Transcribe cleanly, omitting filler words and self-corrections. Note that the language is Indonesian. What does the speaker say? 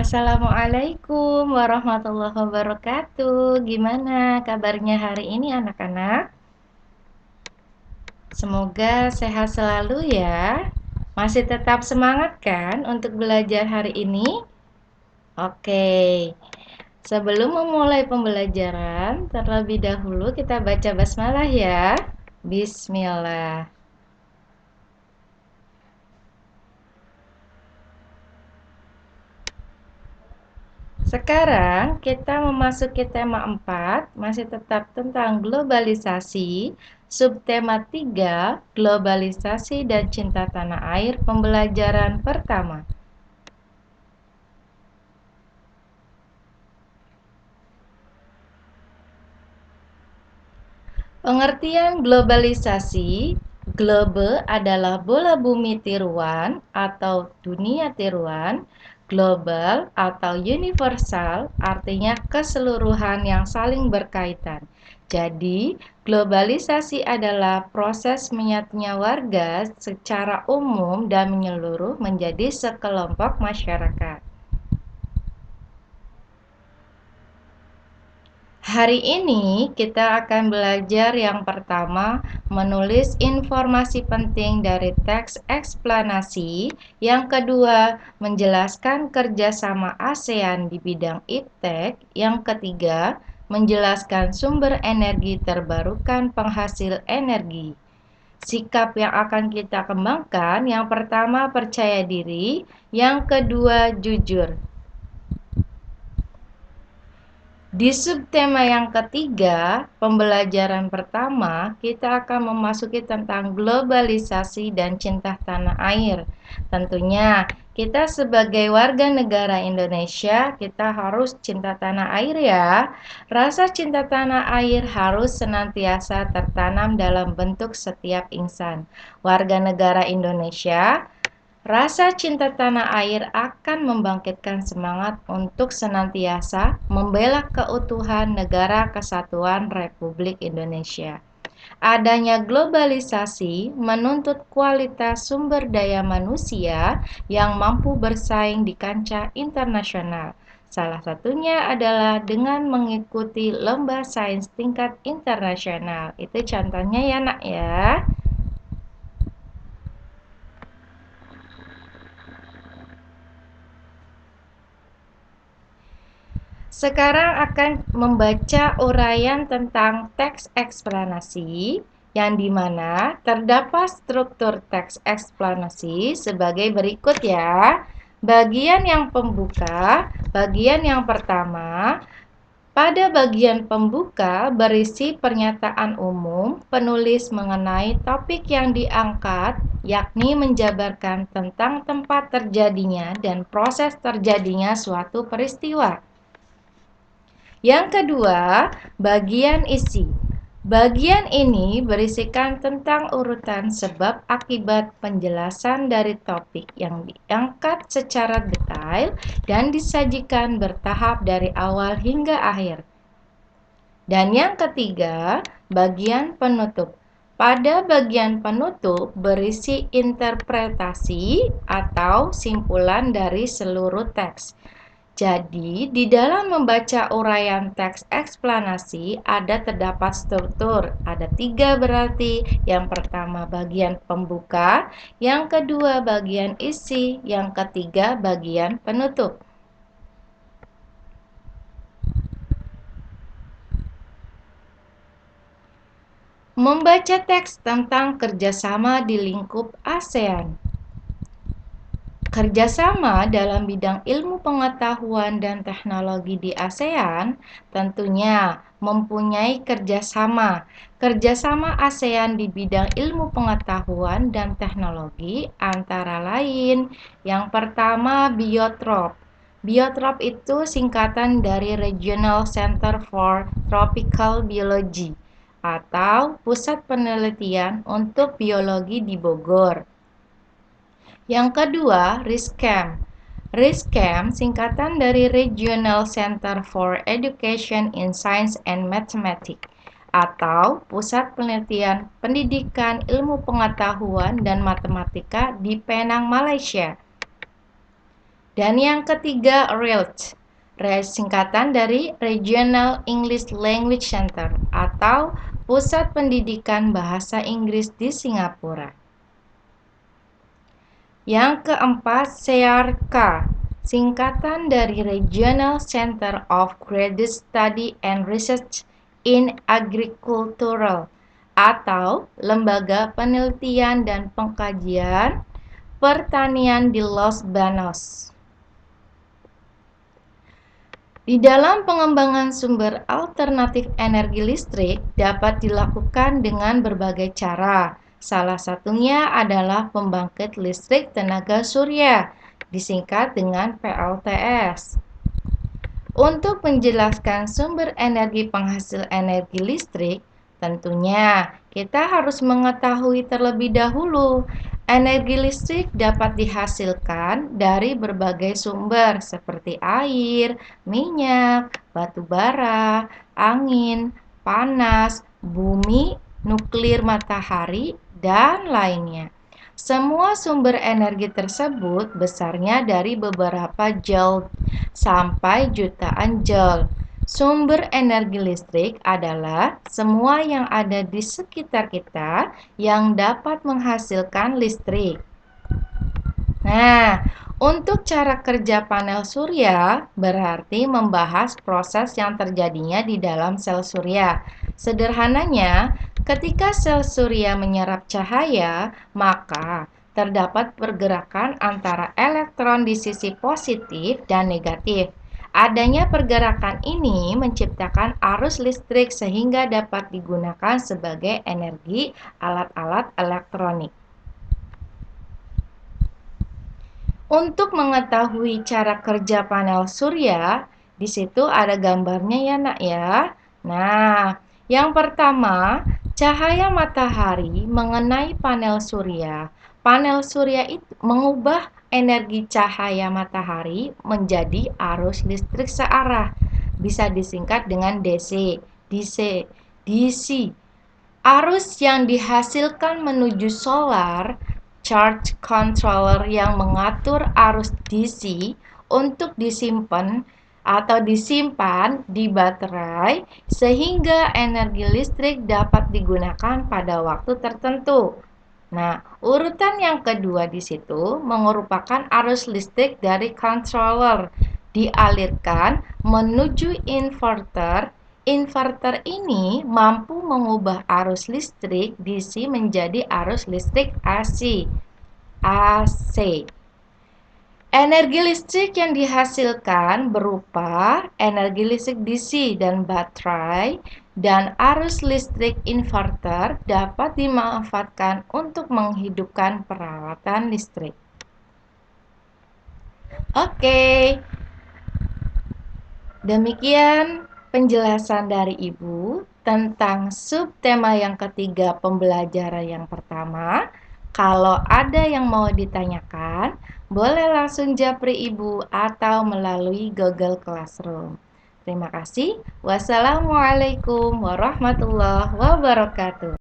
Assalamualaikum warahmatullahi wabarakatuh. Gimana kabarnya hari ini anak-anak? Semoga sehat selalu ya. Masih tetap semangat kan untuk belajar hari ini? Oke. Sebelum memulai pembelajaran, terlebih dahulu kita baca basmalah ya. Bismillah. Sekarang kita memasuki tema 4, masih tetap tentang globalisasi. Subtema 3, globalisasi dan cinta tanah air, pembelajaran pertama. Pengertian globalisasi. Globe adalah bola bumi tiruan atau dunia tiruan. Global atau universal artinya keseluruhan yang saling berkaitan. Jadi, globalisasi adalah proses menyatunya warga secara umum dan menyeluruh menjadi sekelompok masyarakat. Hari ini kita akan belajar yang pertama, menulis informasi penting dari teks eksplanasi. Yang kedua, menjelaskan kerjasama ASEAN di bidang iptek. Yang ketiga, menjelaskan sumber energi terbarukan penghasil energi. Sikap yang akan kita kembangkan, yang pertama percaya diri, yang kedua jujur. Di subtema yang ketiga, pembelajaran pertama, kita akan memasuki tentang globalisasi dan cinta tanah air. Tentunya, kita sebagai warga negara Indonesia, kita harus cinta tanah air ya. Rasa cinta tanah air harus senantiasa tertanam dalam bentuk setiap insan. Warga negara Indonesia, rasa cinta tanah air akan membangkitkan semangat untuk senantiasa membela keutuhan Negara Kesatuan Republik Indonesia. Adanya globalisasi menuntut kualitas sumber daya manusia yang mampu bersaing di kancah internasional. Salah satunya adalah dengan mengikuti lomba sains tingkat internasional. Itu contohnya ya, Nak ya. Sekarang akan membaca uraian tentang teks eksplanasi, yang dimana terdapat struktur teks eksplanasi sebagai berikut ya. Bagian yang pembuka, bagian yang pertama. Pada bagian pembuka berisi pernyataan umum penulis mengenai topik yang diangkat, yakni menjabarkan tentang tempat terjadinya dan proses terjadinya suatu peristiwa. Yang kedua, bagian isi. Bagian ini berisikan tentang urutan sebab akibat penjelasan dari topik yang diangkat secara detail dan disajikan bertahap dari awal hingga akhir. Dan yang ketiga, bagian penutup. Pada bagian penutup berisi interpretasi atau simpulan dari seluruh teks. Jadi, di dalam membaca uraian teks eksplanasi terdapat struktur. Ada 3 berarti. Yang pertama bagian pembuka, yang kedua bagian isi, yang ketiga bagian penutup. Membaca teks tentang kerjasama di lingkup ASEAN. Kerjasama dalam bidang ilmu pengetahuan dan teknologi di ASEAN tentunya mempunyai kerjasama. Kerjasama ASEAN di bidang ilmu pengetahuan dan teknologi antara lain yang pertama Biotrop. Biotrop itu singkatan dari Regional Center for Tropical Biology atau Pusat Penelitian untuk Biologi di Bogor. Yang kedua, RISCAM. RISCAM singkatan dari Regional Center for Education in Science and Mathematics atau Pusat Penelitian Pendidikan Ilmu Pengetahuan dan Matematika di Penang, Malaysia. Dan yang ketiga, RELC, singkatan dari Regional English Language Center atau Pusat Pendidikan Bahasa Inggris di Singapura. Yang keempat, SEARC, singkatan dari Regional Center of Graduate Study and Research in Agricultural atau Lembaga Penelitian dan Pengkajian Pertanian di Los Banos. Di dalam pengembangan sumber alternatif energi listrik dapat dilakukan dengan berbagai cara. Salah satunya adalah pembangkit listrik tenaga surya, disingkat dengan PLTS. Untuk menjelaskan sumber energi penghasil energi listrik, tentunya kita harus mengetahui terlebih dahulu energi listrik dapat dihasilkan dari berbagai sumber seperti air, minyak, batu bara, angin, panas, bumi, nuklir matahari, dan lainnya. Semua sumber energi tersebut besarnya dari beberapa joule sampai jutaan joule. Sumber energi listrik adalah semua yang ada di sekitar kita yang dapat menghasilkan listrik. Nah, untuk cara kerja panel surya berarti membahas proses yang terjadinya di dalam sel surya. Sederhananya, ketika sel surya menyerap cahaya, maka terdapat pergerakan antara elektron di sisi positif dan negatif. Adanya pergerakan ini menciptakan arus listrik sehingga dapat digunakan sebagai energi alat-alat elektronik. Untuk mengetahui cara kerja panel surya, di situ ada gambarnya ya nak ya. Nah, yang pertama, cahaya matahari mengenai panel surya. Panel surya itu mengubah energi cahaya matahari menjadi arus listrik searah. Bisa disingkat dengan DC. DC. Arus yang dihasilkan menuju solar charge controller yang mengatur arus DC untuk disimpan di baterai sehingga energi listrik dapat digunakan pada waktu tertentu. Nah, urutan yang kedua di situ merupakan arus listrik dari controller dialirkan menuju inverter. Inverter ini mampu mengubah arus listrik DC menjadi arus listrik AC. Energi listrik yang dihasilkan berupa energi listrik DC dan baterai, dan arus listrik inverter dapat dimanfaatkan untuk menghidupkan peralatan listrik. Oke, demikian penjelasan dari Ibu tentang subtema yang ketiga pembelajaran yang pertama. Kalau ada yang mau ditanyakan, boleh langsung japri Ibu atau melalui Google Classroom. Terima kasih. Wassalamualaikum warahmatullahi wabarakatuh.